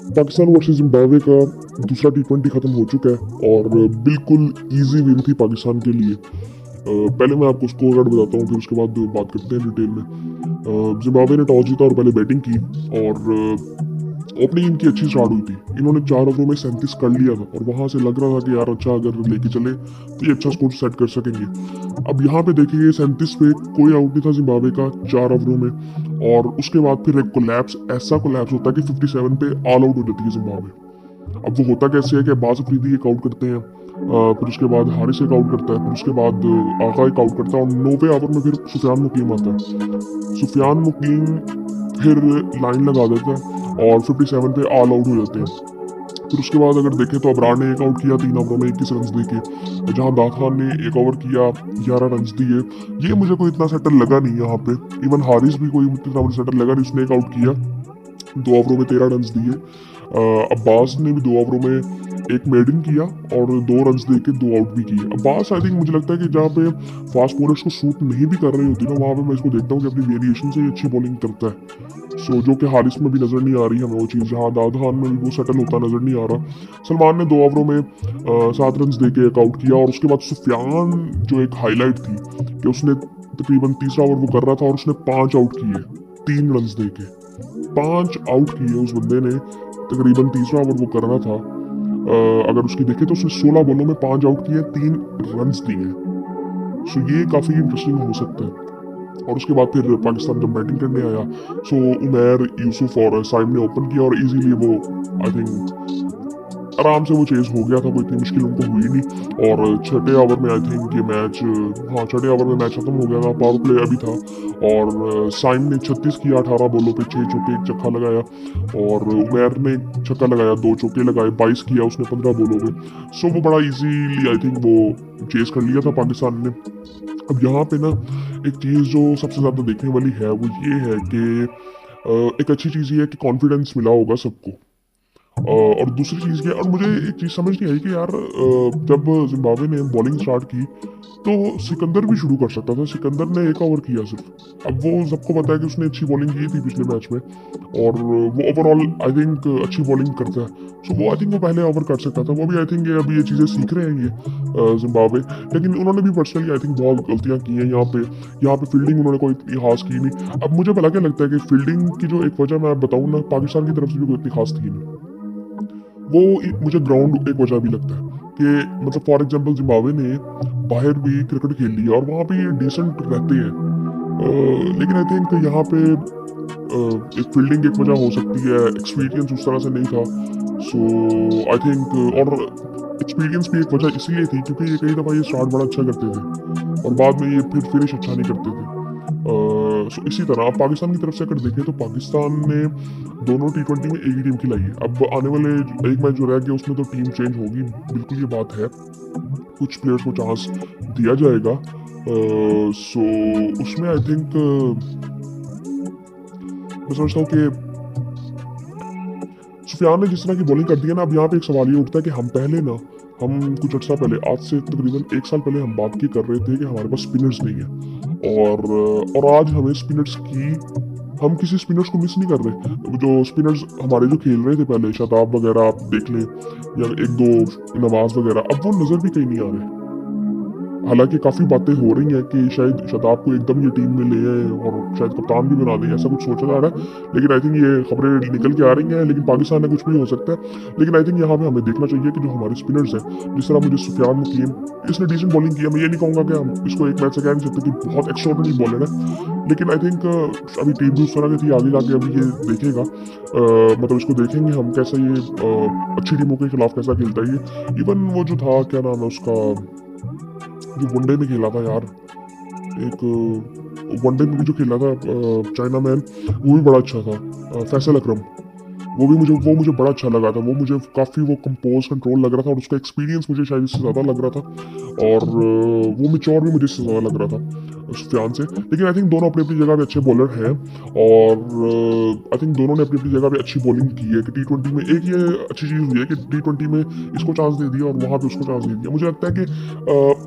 Pakistan versus Zimbabwe का दूसरा टी20 खत्म हो चुका है और बिल्कुल इजी विन थी पाकिस्तान के लिए। पहले मैं आपको स्कोर कार्ड बताता हूँ, फिर उसके बाद बात करते हैं डिटेल में। जिम्बाब्वे ने टॉस जीता और पहले बैटिंग की और ओपनिंग इनकी अच्छी स्टार्ट हुई थी। इन्होंने 4 ओवरों में 37 कर लिया था और वहां से लग रहा था कि यार अच्छा अगर लेके चले तो ये अच्छा स्कोर सेट कर सकेंगे। अब यहाँ पे देखिए 37 पे कोई आउट नहीं था जिम्बाब्वे का 4 ओवरों में, और उसके बाद फिर एक कोलैप्स, ऐसा कोलैप्स होता है कि 57 पे ऑल आउट हो जाती है जिम्बाब्वे। अब वो होता कैसे है कि अब्बास अफरीदी एक आउट करते हैं, फिर उसके बाद हारिस एक आउट करता है, फिर उसके बाद आगा एक आउट करता है और 9वें ओवर में फिर सुफियान मुकीम आता है। सुफियान मुकीम फिर लाइन लगा देता है और 57 पे ऑल आउट हो जाते हैं। फिर उसके बाद अगर देखें तो अबरार ने एक आउट किया 3 ओवरों में 21 रन देके, जहां दाद खान ने एक ओवर किया 11 रन दिए। ये मुझे कोई इतना सेटर लगा नहीं यहाँ पे। इवन हारिस भी कोई इतना मुझे सेटर लगा नहीं, उसने एक आउट किया 2 ओवरों में 13 रन दिए। अब्बास ने भी 2 ओवरों में एक मेडन किया और 2 रन दे के 2 आउट भी किए। अब्बास आई थिंक मुझे लगता है कि जहाँ पे फास्ट बॉलर्स को सूट नहीं भी कर रही होती ना, वहाँ पे मैं इसको देखता हूँ कि अपनी वेरिएशन से ही अच्छी बॉलिंग करता है। सो जो कि हारिस में भी नजर नहीं आ रही हमें वो चीज़, जहाँ दाद खान में भी वो सेटल होता नजर नहीं आ रहा। सलमान ने 2 ओवरों में 7 रन दे के एक आउट किया और उसके बाद सुफियान जो एक हाईलाइट थी कि उसने तकरीबन तीसरा ओवर वो कर रहा था और उसने 5 आउट किए 3 रन दे के। 5 आउट किए उस बंदे ने, तकरीबन तीसरा ओवर वो कर रहा था। अगर उसकी देखे तो उसने 16 बॉलों में 5 आउट किए 3 रन दिए। सो ये काफ़ी इंटरेस्टिंग हो सकता है। और उसके बाद फिर पाकिस्तान जब बैटिंग करने आया, सो उमैर, यूसुफ और साइम ने ओपन किया और इजीली वो आई थिंक आराम से वो चेज हो गया था, कोई इतनी मुश्किल उनको हुई नहीं। और छठे ओवर में आई थिंक ये मैच, हाँ छठे ओवर में मैच खत्म हो गया था, पावर प्ले अभी था और साइम ने 36 किया 18 बॉलों पे, 6 चौके 1 छक्का लगाया और उमैर ने छक्का लगाया 2 चौके लगाए, 22 किया उसने 15 बॉलों पे। सो वो बड़ा इजीली आई थिंक वो चेज कर लिया था पाकिस्तान ने। अब यहाँ पे ना एक चीज़ जो सबसे ज़्यादा देखने वाली है वो ये है कि एक अच्छी चीज़ ये है कि कॉन्फिडेंस मिला होगा सबको। और दूसरी चीज़ क्या, और मुझे एक चीज़ समझ नहीं आई कि यार जब जिम्बाब्वे ने बॉलिंग स्टार्ट की तो सिकंदर भी शुरू कर सकता था। सिकंदर ने एक ओवर किया सिर्फ। अब वो सबको पता है कि उसने अच्छी बॉलिंग की थी पिछले मैच में और वो ओवरऑल आई थिंक अच्छी बॉलिंग करता है। सो वो आई थिंक वो पहले ओवर कर सकता था। वो भी आई थिंक अभी ये चीज़ें सीख रहे हैं ये जिम्बाब्वे, लेकिन उन्होंने भी पर्सनली आई थिंक बहुत गलतियाँ की हैं यहाँ पे। यहाँ पे फील्डिंग उन्होंने कोई इतनी खास की नहीं। अब मुझे भला क्या लगता है कि फील्डिंग की जो एक वजह मैं बताऊँ ना, पाकिस्तान की तरफ से भी कोई इतनी खास थी नहीं। वो मुझे ग्राउंड एक वजह भी लगता है कि मतलब फॉर एग्जांपल जिम्बाब्वे ने बाहर भी क्रिकेट खेल लिया और वहाँ पे डिसेंट रहते हैं। लेकिन आई थिंक यहाँ पे एक फील्डिंग एक वजह हो सकती है, एक्सपीरियंस उस तरह से नहीं था। सो आई थिंक, और एक्सपीरियंस भी एक वजह इसलिए थी क्योंकि ये कई दफ़ा ये स्टार्ट बड़ा अच्छा करते थे और बाद में ये फिर फिनिश अच्छा नहीं करते थे। सो इसी तरह आप पाकिस्तान की तरफ से अगर देखें तो पाकिस्तान ने दोनों टी20 में एक ही टीम खिलाई है। अब आने वाले एक मैच जो रह गया उसमें तो टीम चेंज होगी, बिल्कुल ये बात है। कुछ प्लेयर्स को चांस दिया जाएगा। सो उसमें आई थिंक मैं समझता हूँ कि सुफियान ने जिस तरह की बॉलिंग कर दी है ना, अब यहाँ पे एक सवाल ये उठता है कि हम पहले ना, हम कुछ अर्सा पहले, आज से तकरीबन 1 साल पहले हम बात की कर रहे थे कि हमारे पास स्पिनर्स नहीं है और आज हमें स्पिनर्स की, हम किसी स्पिनर्स को मिस नहीं कर रहे। जो स्पिनर्स हमारे जो खेल रहे थे पहले, शताब वगैरह आप देख लें या एक दो नवाज वगैरह, अब वो नज़र भी कहीं नहीं आ रहे। हालांकि काफ़ी बातें हो रही हैं कि शायद शताब को एकदम ये टीम में ले आए और शायद कप्तान भी बना दें, ऐसा कुछ सोचा जा रहा है। लेकिन आई थिंक ये खबरें निकल के आ रही हैं, लेकिन पाकिस्तान में कुछ भी हो सकता है। लेकिन आई थिंक यहाँ पे हमें देखना चाहिए कि जो हमारे स्पिनर्स हैं, जिस तरह मुझे सुफियान मुकीम, इसने डिसेंट बॉलिंग की है। मैं ये नहीं कहूँगा कि हम इसको एक मैच से कह नहीं सकते कि बहुत एक्स्ट्राऑर्डिनरी बॉलर है, लेकिन आई थिंक अभी टीम भी उस तरह की थी, आगे जाके अभी ये देखेगा, मतलब इसको देखेंगे हम कैसा ये अच्छी टीमों के खिलाफ कैसा खेलता है ये। इवन वो जो था, क्या नाम है उसका, जो वनडे में खेला था यार, एक वनडे में भी जो खेला था चाइना मैन, वो भी बड़ा अच्छा था, फैसल अकरम। वो मुझे बड़ा अच्छा लगा था। वो मुझे काफ़ी वो कंपोज कंट्रोल लग रहा था और उसका एक्सपीरियंस मुझे शायद इससे ज़्यादा लग रहा था और वो मिच्योर भी मुझे इससे ज़्यादा लग रहा था। सुफियान से। लेकिन आई थिंक दोनों अपनी अपनी जगह पे अच्छे बॉलर हैं और आई थिंक दोनों ने अपनी अपनी जगह पे अच्छी बॉलिंग की है कि T20 में एक ये अच्छी चीज़ हुई है कि T20 में इसको चांस दे दिया और वहाँ पे उसको चांस दे दिया। मुझे लगता है कि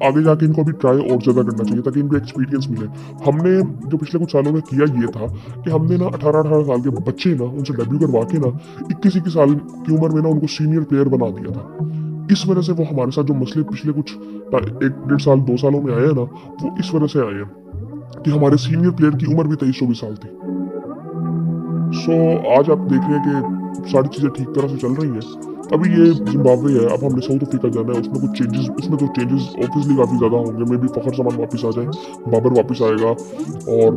आगे जाके इनको अभी ट्राई और ज़्यादा करना चाहिए ताकि इनको एक्सपीरियंस मिले। हमने जो पिछले कुछ सालों में किया ये था कि हमने ना 18-18 साल के बच्चे ना उनसे डेब्यू करवा के ना 21-21 साल की उम्र में ना उनको सीनियर प्लेयर बना दिया था। इस वजह से वो हमारे साथ जो मसले पिछले कुछ 1-1.5 साल 2 सालों में आए हैं ना, वो इस वजह से आए हैं कि हमारे सीनियर प्लेयर की उम्र भी 23-24 साल थी। सो आज आप देख रहे हैं कि सारी चीज़ें ठीक तरह से चल रही हैं। अभी ये जिम्बाब्वे है, अब हमने साउथ अफ्रीका जाना है, उसमें तो चेंजेस ऑब्वियसली काफ़ी ज़्यादा होंगे। मे बी फ़खर जमान वापस आ जाए, बाबर वापस आएगा और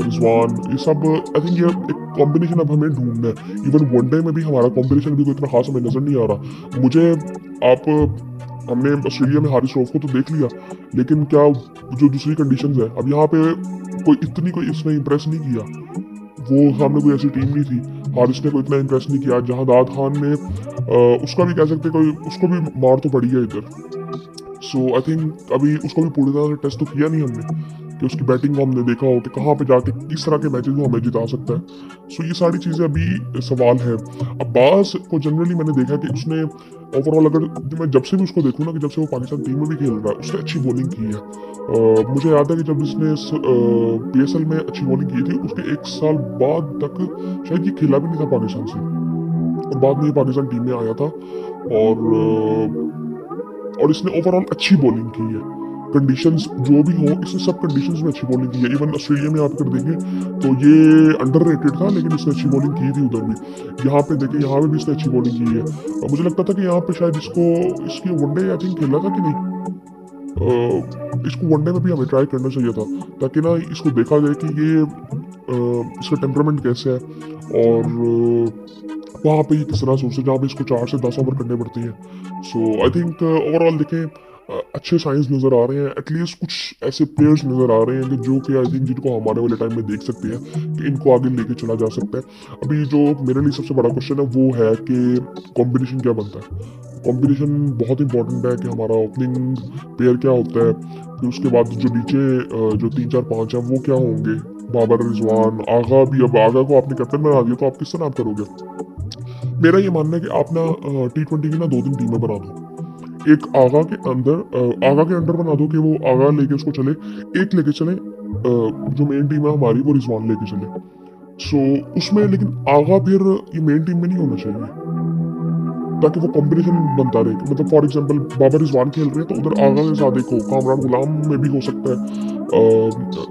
रिजवान, ये सब आई थिंक ये एक कॉम्बिनेशन अब हमें ढूंढना है। इवन वनडे में भी हमारा कॉम्बिनेशन भी कोई इतना खास हमें नज़र नहीं आ रहा। मुझे आप हमने ऑस्ट्रेलिया में हारिस रऊफ को तो देख लिया, लेकिन क्या जो दूसरी कंडीशंस है अब यहाँ पे कोई इसने इम्प्रेस नहीं किया। वो सामने कोई ऐसी टीम नहीं थी, हारिस ने कोई इतना इम्प्रेस नहीं किया। जहांदाद खान ने उसका भी कह सकते कोई उसको भी मार तो पड़ी है इधर। सो आई थिंक अभी उसको भी पूरी तरह से टेस्ट तो किया नहीं हमने कि उसकी बैटिंग को हमने देखा हो कि कहाँ पे जाके किस तरह के मैचेस वो हमें जिता सकता है। सो ये सारी चीज़ें अभी सवाल है। अब्बास को जनरली मैंने देखा कि उसने ओवरऑल अगर मैं जब से भी उसको देखूँ ना कि जब से वो पाकिस्तान टीम में भी खेल रहा है उसने अच्छी बॉलिंग की है। मुझे याद है कि जब इसने PSL में अच्छी बॉलिंग की थी उसके 1 साल बाद तक शायद ये खेला भी नहीं था पाकिस्तान से, और बाद में ये पाकिस्तान टीम में आया था और इसने ओवरऑल अच्छी बॉलिंग की है। कंडीशंस जो भी हो, इसने सब कंडीशंस में अच्छी बॉलिंग की है। इवन ऑस्ट्रेलिया में आप कर देंगे तो ये अंडररेटेड था, लेकिन इसने अच्छी बॉलिंग की थी उधर भी। यहाँ पे देखें, यहाँ पे भी इसने अच्छी बॉलिंग की है। मुझे लगता था कि यहाँ पे शायद इसकी वनडे आई थिंक खेला था कि नहीं, इसको वनडे में भी हमें ट्राई करना चाहिए था ताकि ना इसको देखा जाए कि ये इसका टेम्परामेंट कैसे है और वहाँ पे ये किस तरह सोचते हैं जहाँ पे इसको 4 से 10 ओवर करने पड़ती हैं। सो आई थिंक ओवरऑल देखें अच्छे साइंस नज़र आ रहे हैं। एटलीस्ट कुछ ऐसे प्लेयर्स नज़र आ रहे हैं कि जो कि आई थिंक जिनको हमारे वाले टाइम में देख सकते हैं कि इनको आगे लेके चला जा सकता है। अभी जो मेरे लिए सबसे बड़ा क्वेश्चन है वो है कि कॉम्बिनेशन क्या बनता है। कॉम्बिनेशन बहुत इंपॉर्टेंट है कि हमारा ओपनिंग पेयर क्या होता है, फिर उसके बाद जो नीचे जो 3-4-5 हैं वो क्या होंगे, बाबर, रिजवान, आगा भी। अब आगा को आपने कैप्टन बना दिया तो आप किस तरह आप करोगे। मेरा ये मानना है कि आप ना T20 की ना 2-3 टीमें बना दो। एक आगा के अंडर बना दो कि वो आगा लेके उसको चले, एक लेके चले जो मेन टीम है हमारी वो रिजवान लेके चले। सो उसमें लेकिन आगा फिर ये मेन टीम में नहीं होना चाहिए ताकि वो कॉम्बिनेशन बनता रहे। मतलब फॉर एग्जांपल बाबर रिजवान खेल रहे हैं तो उधर आगा के साथ एक हो, कामरान गुलाम में भी हो सकता है।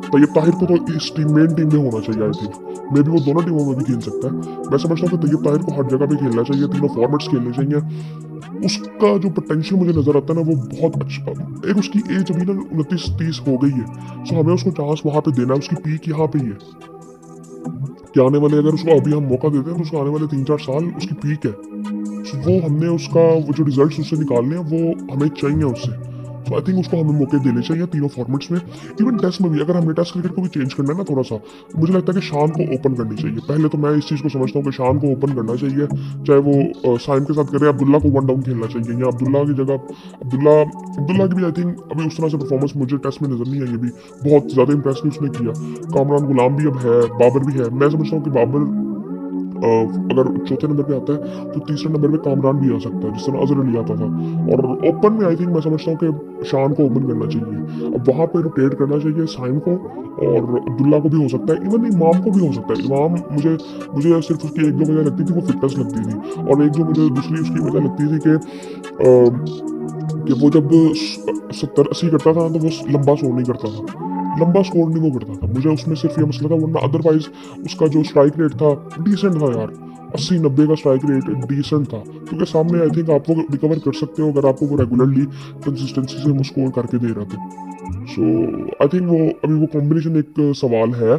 तैयब ताहिर को तो इस मेन टीम में होना चाहिए आई थिंक। मे भी वो दोनों टीमों में भी खेल सकता है। मैं समझता हूँ कि तैयब ताहिर को हर जगह पे खेलना चाहिए, तीनों फॉर्मेट्स खेलने चाहिए। उसका जो पोटेंशियल मुझे नजर आता है ना वो बहुत अच्छा। एक उसकी एज अभी ना 29-30 हो गई है, सो हमें उसको चांस वहाँ पे देना है। उसकी पीक यहाँ पे ही है कि आने वाले, अगर उसको अभी हम मौका देते हैं तो उसको आने वाले 3-4 साल उसकी पीक है। सो वो हमने उसका वो जो रिजल्ट उससे निकालने हैं वो हमें चाहिए उससे। सो आई थिंक उसको हमें मौके देने चाहिए तीनों फॉर्मेट्स में। इवन टेस्ट में भी अगर हमने टेस्ट क्रिकेट को भी चेंज करना है ना थोड़ा सा, मुझे लगता है कि शान को ओपन करनी चाहिए। पहले तो मैं इस चीज़ को समझता हूँ कि शान को ओपन करना चाहिए, चाहे वो साइम के साथ करे, अब्दुल्ला को 1 डाउन खेलना चाहिए या अब्दुल्ला की जगह अब्दुल्ला की भी आई थिंक अभी उस तरह से परफॉर्मेंस मुझे टेस्ट में नजर नहीं आई। अभी बहुत ज़्यादा इंप्रेस नहीं उसने किया। कामरान गुलाम भी अब है, बाबर भी है। मैं समझता हूँ कि बाबर अगर चौथे नंबर पे आता है तो तीसरे नंबर पे कामरान भी आ सकता है जिस तरह अजहर अली आता था। और ओपन में आई थिंक मैं समझता हूँ कि शान को ओपन करना चाहिए। अब वहाँ पे रोटेट करना चाहिए साइम को, और अब्दुल्ला को भी हो सकता है, इवन इमाम को भी हो सकता है। इमाम मुझे मुझे सिर्फ उसकी एक दो वजह लगती थी, वो फिटनेस लगती थी, और एक जो मुझे दूसरी उसकी वजह लगती थी कि वो जब 70-80 करता था तो वो लंबा स्कोर नहीं करता था, लंबा स्कोर नहीं वो करता था। मुझे उसमें सिर्फ ये मसला था, वरना अदरवाइज उसका जो स्ट्राइक रेट था डिसेंट था यार। 80-90 का स्ट्राइक रेट डिसेंट था, क्योंकि सामने आई थिंक आप वो रिकवर कर सकते हो अगर आपको वो रेगुलरली कंसिस्टेंसी से वो स्कोर करके दे रहा था। सो आई थिंक वो अभी वो कॉम्बिनेशन एक सवाल है।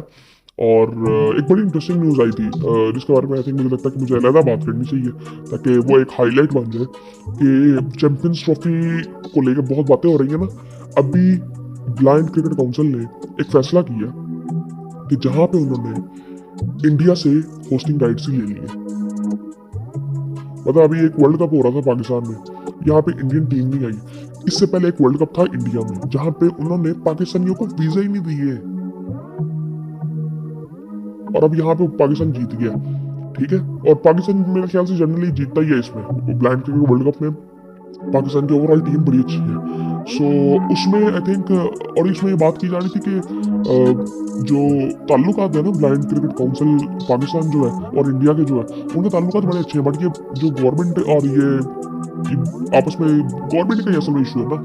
और एक बड़ी इंटरेस्टिंग न्यूज़ आई थी जिसके बारे में आई थिंक मुझे लगता है कि मुझे अलग बात करनी चाहिए ताकि वो एक हाईलाइट बन जाए कि चैंपियंस ट्रॉफी को लेकर बहुत बातें हो रही है ना। अभी ब्लाइंड क्रिकेट काउंसिल ने एक फैसला किया कि जहां पे उन्होंने इंडिया से होस्टिंग राइट्स ही ले ली है। मतलब अभी एक वर्ल्ड कप हो रहा था पाकिस्तान में, यहाँ पे इंडियन टीम नहीं आई। इससे पहले एक वर्ल्ड कप था इंडिया में जहां पे उन्होंने पाकिस्तानियों को वीजा ही नहीं दिए, और अब यहाँ पे पाकिस्तान जीत गया। ठीक है, और पाकिस्तान मेरे ख्याल से जनरली जीतता ही है इसमें, ब्लाइंड क्रिकेट वर्ल्ड कप में पाकिस्तान की ओवरऑल टीम बड़ी अच्छी है। सो उसमें आई थिंक, और इसमें ये बात की जा रही थी कि जो ताल्लुकात है ना ब्लाइंड क्रिकेट काउंसिल पाकिस्तान जो है और इंडिया के जो है उनके ताल्लुकात बड़े अच्छे हैं, बट ये जो गवर्नमेंट और ये आपस में गवर्नमेंट का असल इशू है ना,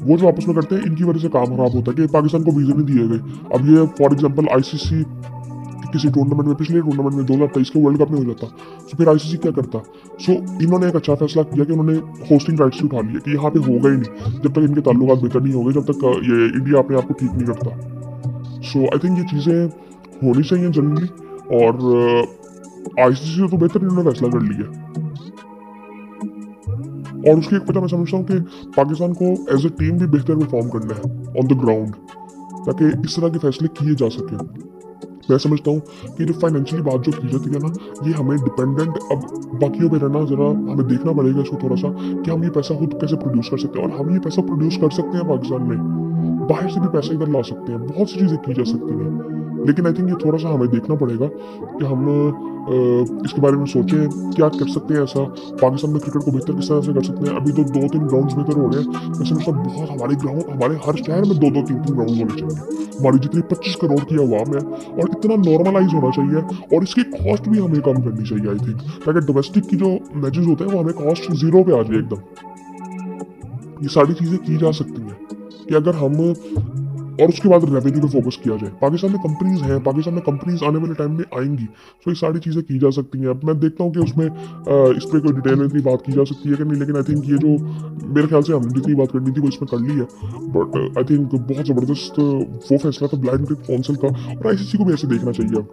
वो जो आपस में करते हैं इनकी वजह से काम खराब होता है कि पाकिस्तान को वीज़ा नहीं दिए गए। अब ये फॉर एग्जांपल आईसीसी किसी टूर्नामेंट में, पिछले टूर्नामेंट में 2023 के वर्ल्ड कप में हो जाता, तो फिर आईसीसी क्या करता। सो इन्होंने एक अच्छा फैसला किया कि उन्होंने होस्टिंग राइट्स उठा लिया कि यहाँ पे होगा ही नहीं जब तक इनके ताल्लुकात बेहतर नहीं हो गए, जब तक ये इंडिया अपने आप को ठीक नहीं करता। सो आई थिंक ये चीज़ें होनी चाहिए जनरली, और आईसीसी से तो बेहतर इन्होंने फैसला कर लिया। और उसकी एक वजह मैं समझता हूँ कि पाकिस्तान को एज ए टीम भी बेहतर परफॉर्म करना है ऑन द ग्राउंड, ताकि इस तरह के फैसले किए जा सकें। मैं समझता हूँ कि जो फाइनेंशियली बात जो की जाती है ना, ये हमें डिपेंडेंट अब बाकियों पे रहना, जरा हमें देखना पड़ेगा इसको थोड़ा सा कि हम ये पैसा खुद कैसे प्रोड्यूस कर सकते हैं, और हम ये पैसा प्रोड्यूस कर सकते हैं पाकिस्तान में, बाहर से भी पैसा इधर ला सकते हैं, बहुत सी चीज़ें की जा सकती हैं। लेकिन आई थिंक ये थोड़ा सा हमें देखना पड़ेगा कि हम इसके बारे में सोचें क्या कर सकते हैं, ऐसा पाकिस्तान में क्रिकेट को बेहतर किस तरह से कर सकते हैं। अभी तो 2-3 ग्राउंड्स बेहतर हो रहे हैं, मैं समझता हूँ बहुत हमारे ग्राउंड, हमारे हर शहर में 2-2, 3-3 ग्राउंड होने चाहिए। हमारी जितनी 25 करोड़ की आवाम है, और इतना नॉर्मलाइज होना चाहिए, और इसकी कॉस्ट भी हमें कम करनी चाहिए आई थिंक, ताकि डोमेस्टिक की जो मैचेस होते हैं वो हमें कॉस्ट 0 पे आ जाए एकदम। ये सारी चीज़ें की जा सकती हैं कि अगर हम, और उसके बाद रेवेन्यू पे फोकस किया जाए। पाकिस्तान में कंपनीज हैं, पाकिस्तान में कंपनीज आने वाले टाइम में आएंगी, तो ये सारी चीज़ें की जा सकती हैं। अब मैं देखता हूँ कि उसमें इस पर कोई डिटेल में इतनी बात की जा सकती है कि नहीं, लेकिन आई थिंक ये जो मेरे ख्याल से हम जितनी बात करनी थी वो इसमें कर ली है। बट आई थिंक बहुत ज़बरदस्त वो फैसला था ब्लाइंड क्रिकेट काउंसिल का, और आईसीसी को भी ऐसे देखना चाहिए।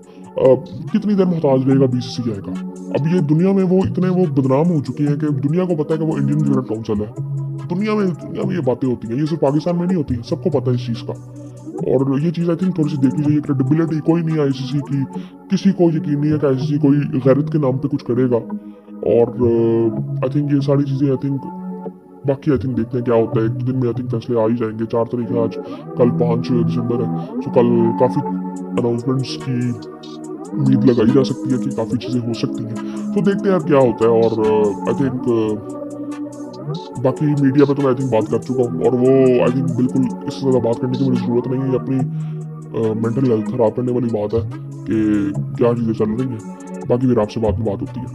अब कितनी देर मोहताज रहेगा बीसीसीआई का। अब ये दुनिया में वो इतने वो बदनाम हो चुके हैं कि दुनिया को पता है कि वो इंडियन क्रिकेट काउंसिल है। दुनिया में ये बातें होती हैं, ये सिर्फ पाकिस्तान में नहीं होती, सबको पता है इस चीज़ का। और ये चीज़ आई थिंक थोड़ी सी देखनी चाहिए। क्रेडिबिलिटी कोई नहीं है आईसीसी की, किसी को यकीन नहीं है कि आईसीसी कोई गैरत के नाम पे कुछ करेगा। और आई थिंक ये सारी चीज़ें आई थिंक, बाकी आई थिंक देखते हैं क्या होता है। एक दिन में आई थिंक फैसले आ ही जाएंगे। 4 तारीख है आज, कल 5 दिसंबर है, तो कल काफ़ी अनाउंसमेंट्स की उम्मीद लगाई जा सकती है कि काफ़ी चीज़ें हो सकती हैं। तो देखते हैं यार क्या होता है। और आई थिंक बाकी मीडिया पे तो मैं आई थिंक बात कर चुका हूँ, और वो आई थिंक बिल्कुल इससे ज़्यादा बात करने की मुझे ज़रूरत नहीं है। अपनी मेंटल हेल्थ खराब करने वाली बात है कि क्या चीज़ें चल रही हैं। बाकी फिर आपसे बात होती है।